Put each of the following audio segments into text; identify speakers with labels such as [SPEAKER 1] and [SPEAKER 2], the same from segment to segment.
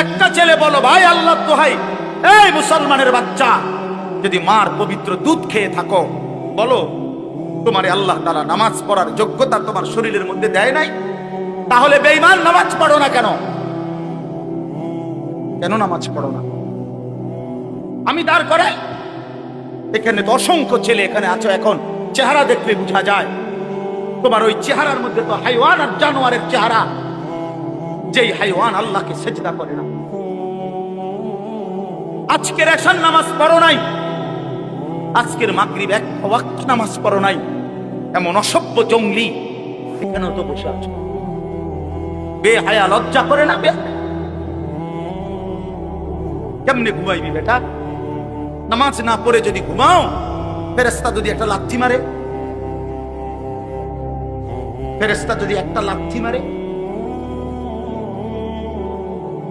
[SPEAKER 1] একটা ছেলে বলো, ভাই আল্লাহ দোহাই, এই মুসলমানের বাচ্চা, যদি মার পবিত্র দুধ খেয়ে থাকো, বলো তোমারে আল্লাহ তাআলা নামাজ পড়ার যোগ্যতা তোমার শরীরের মধ্যে দেয় নাই? তাহলে বেঈমান নামাজ পড়ো না কেন? কেন নামাজ পড়ো না? আমি দাঁড় করাই, এখানে তো অসংখ্য ছেলে এখানে আছো, এখন চেহারা দেখলে বোঝা যায় তোমার ওই চেহারার মধ্যে তো হাইওয়ান আর জানোয়ারের চেহারা। যেই হাইওয়ান আল্লাহকে সেজদা করে না। আজকের এশার নামাজ পড়ো নাই, আজকের মাগরিব এক ওয়াক্ত নামাজ পড়ো নাই, এমন অসভ্য জঙ্গলি এখানেও তো বসে আছো। বেহায়া, লজ্জা করে না? কেমনে ঘুমাইবি বেটা? নামাজ না পড়ে যদি ঘুমাও, ফেরেশতা যদি একটা লাথি মারে, ফেরেশতা যদি একটা লাথি মারে,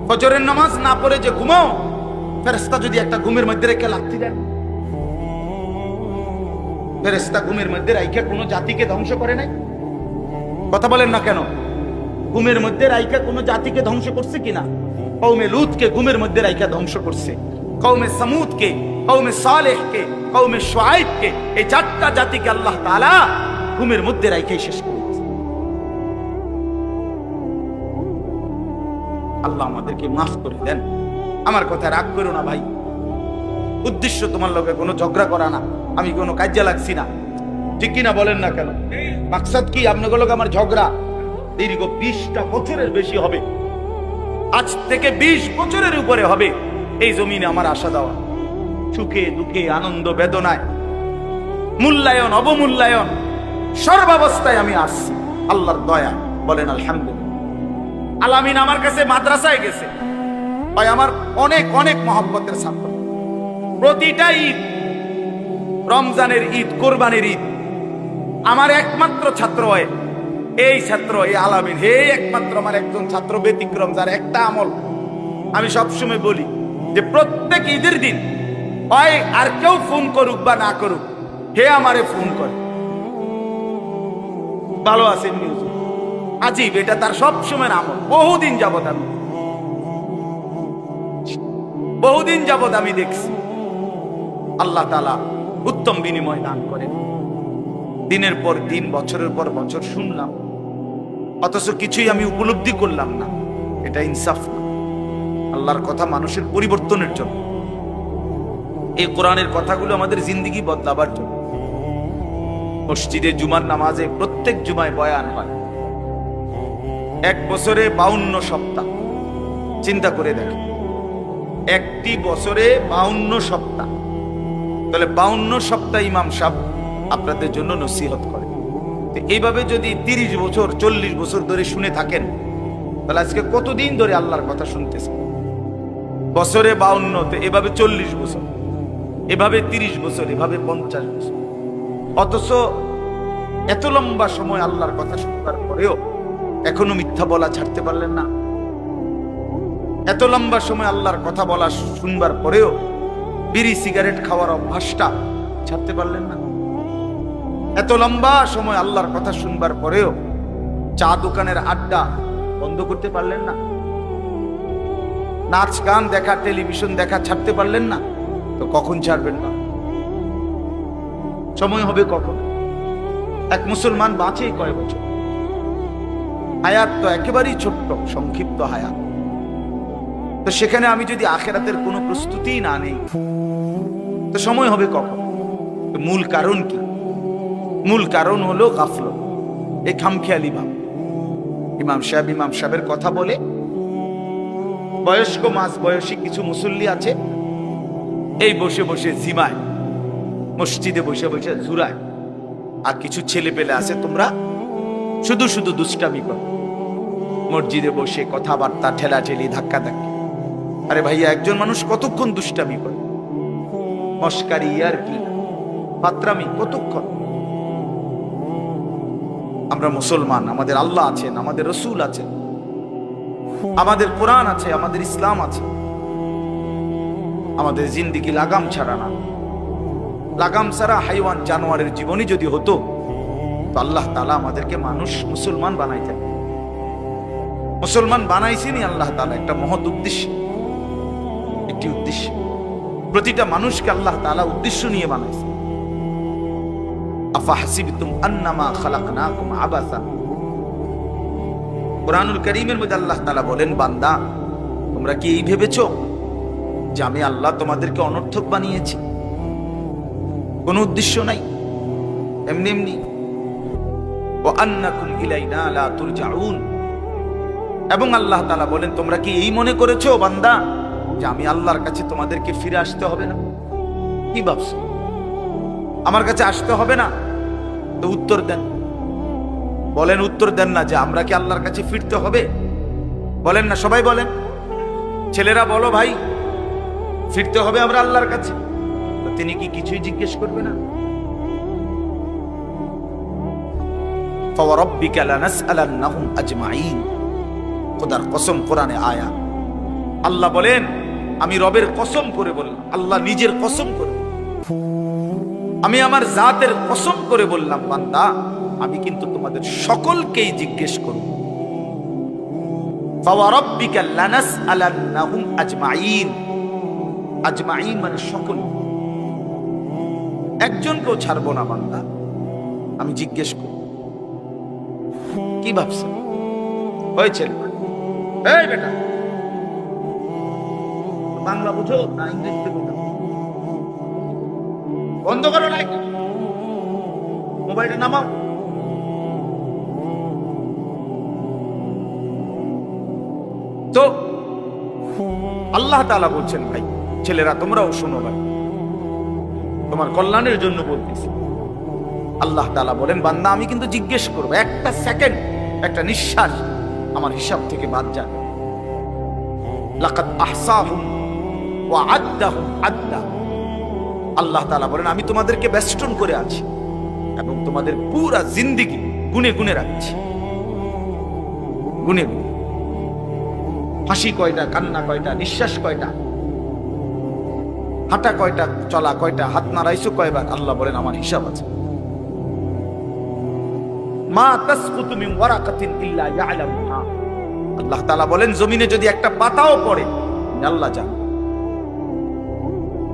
[SPEAKER 1] ফজরের নামাজ না পড়ে যে ঘুমাও, ফেরেশতা যদি একটা ঘুমের মধ্যে রেখে লাথি দেন। ফেরেশতা ঘুমের মধ্যে রাইখা কোনো জাতিকে ধ্বংস করে নাই? কথা বলেন না কেন? ঘুমের মধ্যে রাইখা কোনো জাতিকে ধ্বংস করছে কিনা? কওমে লূতকে ঘুমের মধ্যে রাইখা ধ্বংস করছে, কওমে সামুদকে, কওমে সালেহকে, কওমে শুআইবকে, এই চারটা জাতিকে আল্লাহ তাআলা ঘুমের মধ্যে রাইখাই শেষ করেছে। আল্লাহ আমাদেরকে মাফ করে দেন। আমার কথা রাগ করো না ভাই, উদ্দেশ্য তোমার লগে কোনো ঝগড়া করা না, আমি কোনো কাজে লাগছি না, ঠিক কিনা বলেন না কেন? মাকসাদ কি? আপনাদের লগে আমার ঝগড়া দীর্ঘ 20টা বছরের বেশি হবে, আজ থেকে 20 বছরের উপরে হবে এই জমিনে আমার আশা দেওয়া। সুখে দুঃখে, আনন্দ বেদনায়, মূল্যায়ন অবমূল্যায়ন, সর্বাবস্থায় আমি আসছি আল্লাহর দয়া। বলেন আলহামদুলিল্লাহ। আলামিন আমার কাছে মাদ্রাসায় গেছে, ভাই আমার অনেক অনেক মহব্বতের ছাত্র। প্রতিটা ঈদ, রমজানের ঈদ, কোরবানির ঈদ, আমার একমাত্র ছাত্র হয় এই ছাত্র, এই আলামিন, হে একমাত্র আমার একজন ছাত্র ব্যতিক্রম, যার একটা আমল আমি সবসময় বলি যে প্রত্যেক ঈদের দিন হয় আর কেউ ফোন করুক বা না করুক, হে আমারে ফোন করে, ভালো আছেন নিউজ। আজীব, এটা তার সবসময়ের আমল। বহুদিন যাবত আমি দেখছি। আল্লাহ তাআলা উত্তম বিনিময় দান করেন। দিনের পর দিন, বছরের পর বছর শুনলাম, অথচ কিছুই আমি উপলব্ধি করলাম না। এটা ইনসাফ না। আল্লাহর কথা মানুষের পরিবর্তনের জন্য, এই কোরআনের কথাগুলো আমাদের জিন্দেগি বদলাবার জন্য। মসজিদে জুমার নামাজে প্রত্যেক জুমায় বয়ান হয়, এক বছরে 52 সপ্তাহ। চিন্তা করে দেখেন, একটি বছরে 52 সপ্তাহ, তাহলে 52 সপ্তাহ ইমাম সাহেব আপনাদের জন্য নসিহত করে। এইভাবে যদি 30 বছর 40 বছর ধরে শুনে থাকেন, তাহলে আজকে কতদিন ধরে আল্লাহর কথা শুনতেছেন? বছরে 52, তো এভাবে 40 বছর, এভাবে 30 বছর, এভাবে 50 বছর। অথচ এত লম্বা সময় আল্লাহর কথা শুনবার পরেও এখনো মিথ্যা বলা ছাড়তে পারলেন না। এত লম্বা সময় আল্লাহর কথা বলা শুনবার পরেও বিড়ি সিগারেট খাওয়ার অভ্যাসটা ছাড়তে পারলেন না। এত লম্বা সময় আল্লাহর কথা শুনবার পরেও চা দোকানের আড্ডা বন্ধ করতে পারলেন না। নাচ গান দেখা, টেলিভিশন দেখা ছাড়তে পারলেন না। তো কখন ছাড়বেন না? সময় হবে কখন? এক মুসলমান বাঁচে কয় বছর? হায়াত তো একেবারেই ছোট্ট, সংক্ষিপ্ত হায়াত। তো সেখানে আমি যদি আখিরাতের কোনো প্রস্তুতি না নেই, তো সময় হবে কখন? মূল কারণ কি? মূল কারণ হলো গাফলত, এই খামখেয়ালি ভাব। ইমাম সাহেবের কথা বলে, বয়স্ক মাঝ বয়সী কিছু মুসল্লি আছে, এই বসে বসে জিমায়, মসজিদে বসে বসে জুরায়। আর কিছু ছেলে পেলে আছে, তোমরা শুধু শুধু দুষ্টামি করো, মসজিদে বসে কথাবার্তা, ঠেলাঠেলি, ধাক্কাধাক্কি। আরে ভাইয়া, একজন মানুষ কতক্ষণ দুষ্টামি করে? মস্কারি, ইয়ারকি, ফাত্রামি কতক্ষণ? আমরা মুসলমান, আমাদের আল্লাহ আছেন, আমাদের রসুল আছেন, আমাদের কোরআন আছে, আমাদের ইসলাম আছে। আমাদের জিন্দেগি লাগাম ছাড়া না। লাগাম ছাড়া হাইওয়ান জানোয়ারের জীবনই যদি হতো, তো আল্লাহ তাআলা আমাদেরকে মানুষ, মুসলমান বানাইতেন। মুসলমান বানাইছেনি আল্লাহ তাআলা একটা মহৎ উদ্দেশ্য, একটি উদ্দেশ্য। প্রতিটা মানুষকে আল্লাহ তাআলা উদ্দেশ্য নিয়ে বানাইছে। আফাহাসিবতুম আন্নামা খালাকনাকুম আবাসা। কুরআনুল কারীমের মধ্যে আল্লাহ তাআলা বলেন, বান্দা তোমরা কি এই ভেবেছো যে আমি আল্লাহ তোমাদেরকে অনর্থক বানিয়েছি? কোনো উদ্দেশ্য নাই, এমনি এমনি। ওয়া আন্নাকুম ইলাইনা লা তুরজাউন। এবং আল্লাহ তাআলা বলেন, তোমরা কি এই মনে করেছো বান্দা যে আমি আল্লাহর কাছে তোমাদেরকে ফিরে আসতে হবে না? কি ভাবছো আমার কাছে আসতে হবে না? তো উত্তর দেন, বলেন, উত্তর দেন না যে আমরা কি আল্লাহর কাছে ফিরতে হবে? বলেন না, সবাই বলেন, ছেলেরা বলো ভাই, ফিরতে হবে আমরা আল্লাহর কাছে। তো তিনি কি কিছুই জিজ্ঞেস করবে না? ফাওয়ারাব্বিকা লানাসআলান্নাহুম আজমাইন। খোদার কসম, কোরআনে আয়াত। আল্লাহ বলেন, আমি রবের কসম করে বললাম, আল্লাহ নিজের কসম করে, আমি আমার জাতের কসম করে বললাম, বান্দা আমি কিন্তু তোমাদের সকলকেই জিজ্ঞেস করব। ফাওয়ারাব্বিকা লানাসআলান্নাহুম আজমাইন। আজমাইন মানে সকল, একজনকেও ছাড়বো না বান্দা, আমি জিজ্ঞেস করব। কি ভাবছেন? হয়েছে? এই বেটা, বাংলা বুঝো না ইংরেজিতে বুঝো? বন্ধ করো লাইট, মোবাইলটা নামাও। তো আল্লাহ তাআলা বলছেন, ভাই ছেলেরা তোমরাও শোনো, ভাই তোমার কল্যাণের জন্য বলতেছি। আল্লাহ তাআলা বলেন, বান্দা আমি কিন্তু জিজ্ঞেস করবো, একটা সেকেন্ড, একটা নিঃশ্বাস আমার হিসাব থেকে বাদ যাবে। লাকাদ আহসাহুম ওয়া আদ্দাহুম আদ্দা। আল্লাহ তাআলা বলেন, আমি তোমাদেরকে বেষ্টন করে আছি এবং তোমাদের পুরা জিন্দেগি গুনে গুনে রাখছি, গুনে গুনে। হাসি কয়টা, কান্না কয়টা, নিঃশ্বাস কয়টা, হাঁটা কয়টা, চলা কয়টা, হাত নাড়াইছো কয়বার, আল্লাহ বলেন আমার হিসাব আছে। মা তাসকুতু মিন ওয়ারাকাতিন ইল্লা ইয়ালামুহা। আল্লাহ তাআলা বলেন, জমিনে যদি একটা পাতাও পড়ে আল্লাহ জানে,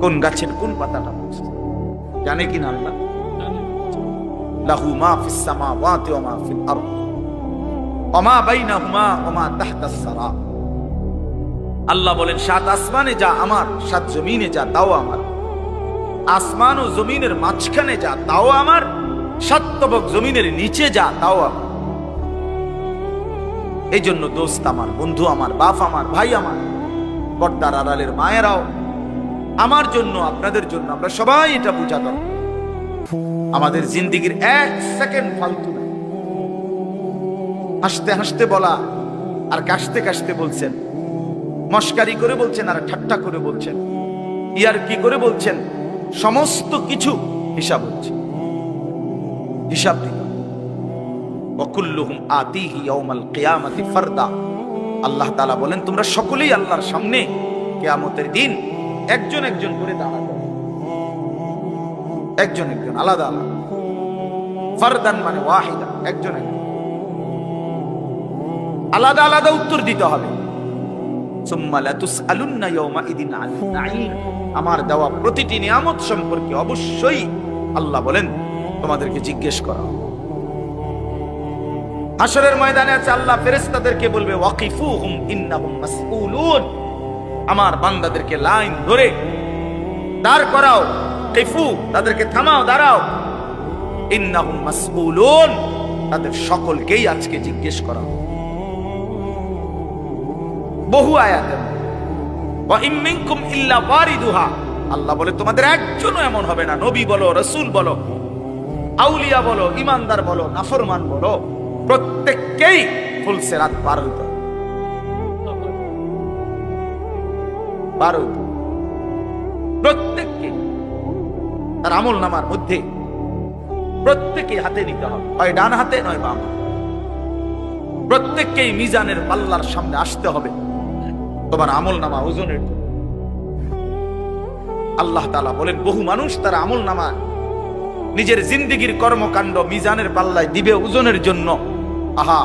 [SPEAKER 1] কোন গাছের কোন পাতাটা পড়ছে জানে কিনা আল্লাহ? লাহু মা ফিস সামাওয়াতি ওয়া মা ফিল আরদ ওয়া মা বাইনাহুমা ওয়া মা তাহতাস সারা। আল্লাহ বলেন, সাত আসমানে যা আমার, সাত জমিনে যা তাও আমার, আসমান ও জমিনের মাঝখানে যা তাও আমার, সাত তবক জমিনের নিচে যা তাও আমার। এই জন্য দোস্ত আমার, বন্ধু আমার, বাপ আমার, ভাই আমার, পর্দার আড়ালের মায়েরাও, আমার জন্য, আপনাদের জন্য, আমরা সবাই এটা বুঝা দরকার। আমাদের জিন্দেগির এক সেকেন্ড ফালতু না। হাসতে হাসতে বলা আর কাশতে কাশতে বলছেন, মস্কারি করে বলছেন আর ঠাট্টা করে বলছেন, ইয়ার কি করে বলছেন, সমস্ত কিছু হিসাব হচ্ছে, হিসাব দিতে। ওয়াকুল্লুহুম আতিহি ইয়াউমাল কিয়ামাতি ফারদা। আল্লাহ তাআলা বলেন, তোমরা সকলেই আল্লাহর সামনে কিয়ামতের দিন একজন একজন করে দাঁড়াবে, একজন একজন, আলাদা আলাদা। ফারদান মানে ওয়াহিদা, একজন একজন, আলাদা আলাদা উত্তর দিতে হবে। সুম্মা লাতুসআলুন্না ইয়াউমাইদিন আনিন নাঈম। আমার দেওয়া প্রতিটি নিয়ামত সম্পর্কে অবশ্যই আল্লাহ বলেন তোমাদেরকে জিজ্ঞেস করা হবে। হাশরের ময়দানে আছে, আল্লাহ ফেরেশতাদেরকে বলবে, ওয়াকিফুহুম ইন্নাহুম মাসউলুন। আমার বান্দাদেরকে লাইন ধরে দাঁড় করাও, কিফু, তাদেরকে থামাও, দাঁড়াও। ইন্নাহুম মাসউলুন, তাদের সকলকেই আজকে জিজ্ঞেস করা হবে। বহু আয়াতে ওয়া ইম মিনকুম ইল্লা ওয়ারিদুহা। আল্লাহ বলে, তোমাদের একজনও এমন হবে না, নবী বলো, রাসূল বলো, আউলিয়া বলো, ইমানদার বলো, নাফরমান বলো, প্রত্যেককেই ফুল সিরাত পার হইতে হবে, পার হইতে হবে। প্রত্যেককে তার আমল নামার মধ্যে প্রত্যেকে হাতে নিতে হবে, হয় ডান হাতে নয় বাম হাতে। প্রত্যেককেই মিজানের পাল্লার সামনে আসতে হবে তোমার আমল নামা ওজনের জন্য। আল্লাহ তাআলা বলেন, বহু মানুষ তার আমল নামা নিজের জিন্দেগির কর্মকাণ্ড মিজানের পাল্লায় দিবে ওজনের জন্য। আহা,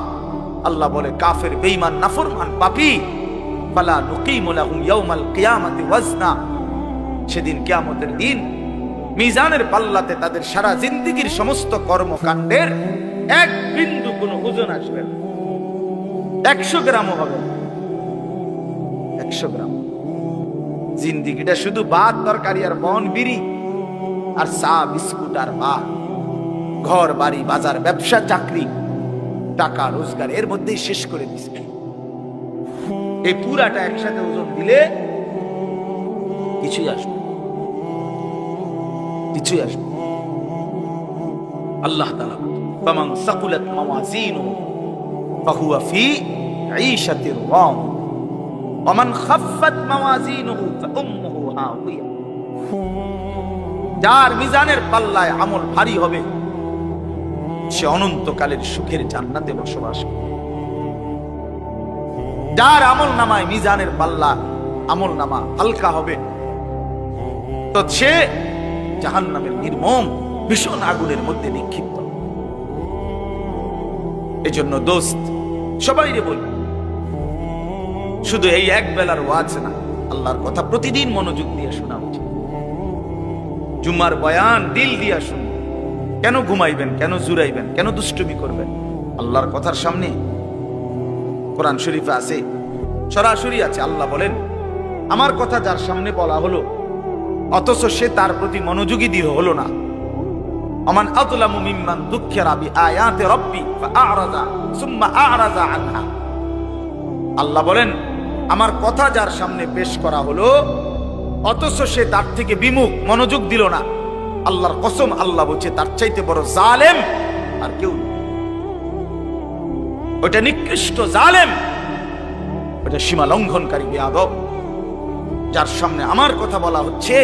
[SPEAKER 1] আল্লাহ বলে কাফের, বেঈমান, নাফরমান, পাপী, ফালা নুকিমু লাহুম ইয়াউমাল কিয়ামাতি ওয়াজনা, সেদিন কিয়ামতের দিন মিজানের পাল্লাতে তাদের সারা জিন্দেগীর সমস্ত কর্মকাণ্ডের এক বিন্দু কোনো ওজন আসবে না, 100 গ্রামও হবে না, 100 গ্রাম। জিন্দেগিটা শুধু ভাত তরকারি আর বন বিড়ি আর চা বিস্কুট আর ভাত, ঘর বাড়ি বাজার ব্যবসা চাকরি টাকা রোজগার এর মধ্যেই শেষ করে দিচ্ছে। এই পুরাটা একসাথে ওজন দিলে কিছুই আসবে, কিছুই আসবে। আল্লাহ তাআলা ফামান সাকুলাত মাওয়াজিনুহু ফাহুয়া ফি ঈশাতির রাদিয়া ওয়া মান খাফফাত মাওয়াজিনুহু ফাউম্মুহু হাওিয়া। যার মিজানের পাল্লায় আমল ভারী হবে সে অনন্তকালের সুখের জান্নাতে বসবাস করবে। যার আমল নামায় মিজানের পাল্লা আমল নামা হালকা হবে তো সে জাহান্নামের নির্মম ভীষণ আগুনের মধ্যে নিক্ষিপ্ত। এজন্য দোস্ত সবাই রে বলি, শুধু এই এক বেলার ওয়াজ না, আল্লাহর কথা প্রতিদিন মনোযোগ দিয়ে শোনা উচিত। জুমার বয়ান দিল দিয়া শুনুন। কেন ঘুমাইবেন, কেন জুরাইবেন, কেন দুষ্টুমি করবেন? আল্লাহর কথার সামনে কোরআন শরীফে আছে, সরাসরি আছে, আল্লাহ বলেন আমার কথা যার সামনে বলা হলো অথচ সে তার প্রতি মনোযোগী দিয়ে হলো না, আমান আযলামু মিম্মান যুক্কিরা বিআয়াতি রাব্বি ফাআরাযা সুম্মা আ'রাযা আনহা। আল্লাহ বলেন আমার কথা যার সামনে পেশ করা হলো অথচ সে তার থেকে বিমুখ, মনোযোগ দিল না, আল্লাহর কসম আল্লাহ বলছে তার চাইতে বড় জালেম আর কেউ নেই। ওটা নিকৃষ্ট জালেম, ওটা সীমা লঙ্ঘনকারী বেয়াদব, যার সামনে আমার কথা বলা হচ্ছে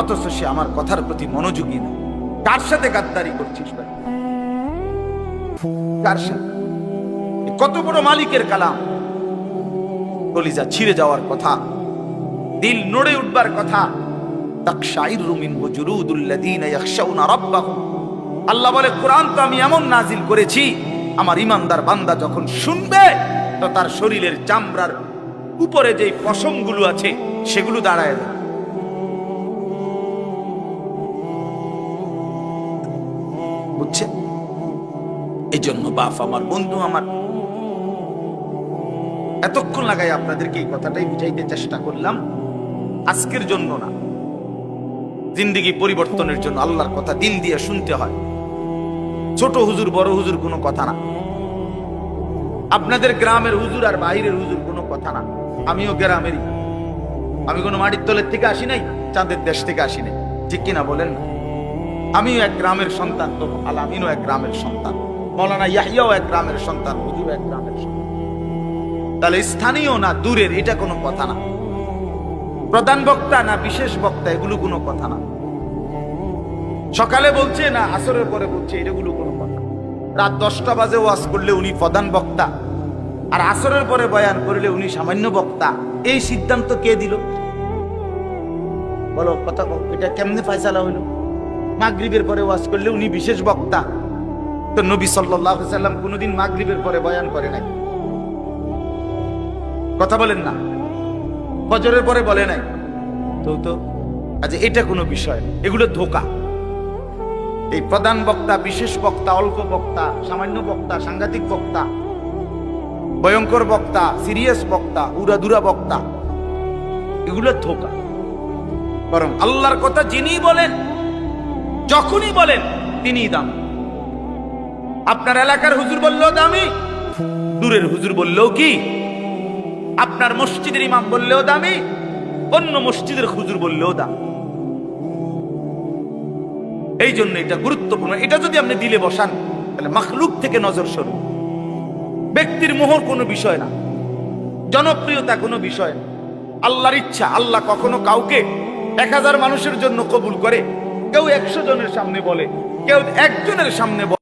[SPEAKER 1] অথচ সে আমার কথার প্রতি মনোযোগী না। কার সাথে গাদ্দারি করছিস ভাই? কার সাথে? কত বড় মালিকের কালাম, কলিজা ছিঁড়ে যাওয়ার কথা, দিল নড়ে উঠবার কথা। তাকশাইরু মিনহু জুলুদুল্লাযীনা ইয়াখশাউনা রাব্বাহুম। আল্লাহ বলে কোরআন তো আমি এমন নাজিল করেছি আমার ইমানদার বান্দা যখন শুনবে তো তার শরীরের চামড়ার উপরে যে পশমগুলো আছে সেগুলো দাঁড়ায় যাবে। বুঝছেন? এই জন্য বাপ আমার, বন্ধু আমার, এতক্ষণ লাগাই আপনাদেরকে এই কথাটাই বুঝাইতে চেষ্টা করলাম। আজকের জন্য না, জিন্দেগি পরিবর্তনের জন্য আল্লাহর কথা দিল দিয়ে শুনতে হয়। ছোট হুজুর বড় হুজুর কোনো কথা না, আপনাদের গ্রামের হুজুর আর বাইরের হুজুর কোনো কথা না। আমিও গ্রামেরই, আমি কোনো মাটির তলের থেকে আসি নাই, চাঁদের দেশ থেকে আসি নাই, ঠিক কিনা বলেন না? আমিও এক গ্রামের সন্তান, তো আলামিনও এক গ্রামের সন্তান, মৌলানা ইয়াহিয়াও এক গ্রামের সন্তান, হুজুর এক গ্রামের সন্তান। তাহলে স্থানীয় না দূরের এটা কোনো কথা না, প্রধান বক্তা না বিশেষ বক্তা এগুলো কোনো কথা না, সকালে বলছে না আসরের পরে বলছে এগুলো কোনো কথা। রাত 10টা বাজে ওয়াজ করলে উনি প্রধান বক্তা আর আসরের পরে বয়ান করলে উনি সামান্য বক্তা, এই সিদ্ধান্ত কে দিল? বলো কথা, এটা কেমনে ফয়সালা হইল? মাগরিবের পরে ওয়াজ করলে উনি বিশেষ বক্তা, তো নবী সাল্লাল্লাহু আলাইহি সাল্লাম কোনোদিন মাগরিবের পরে বয়ান করে নাই, কথা বলেন না? ফজরের পরে বলে নাই তো আচ্ছা এটা কোনো বিষয়? এগুলো ধোঁকা। এই প্রধান বক্তা, বিশেষ বক্তা, অল্প বক্তা, সামান্য বক্তা, সাংঘাতিক বক্তা, ভয়ঙ্কর বক্তা, সিরিয়াস বক্তা, উড়াদুরা বক্তা, এগুলো ধোঁকা। বরং আল্লাহর কথা যিনি বলেন, যখনই বলেন তিনিই দামি। আপনার এলাকার হুজুর বললেও দামি, দূরের হুজুর বললেও কি, আপনার মসজিদের ইমাম বললেও দামি, অন্য মসজিদের হুজুর বললেও দামি। এই জন্য এটা গুরুত্বপূর্ণ। এটা যদি আপনি দিলে বসান তাহলে মাখলুক থেকে নজর সরু। ব্যক্তির মোহর কোনো বিষয় না, জনপ্রিয়তা কোনো বিষয় না, আল্লাহর ইচ্ছা। আল্লাহ কখনো কাউকে 1000 মানুষের জন্য কবুল করে, কেউ 100 জনের সামনে বলে, কেউ 1 জনের সামনে বলে।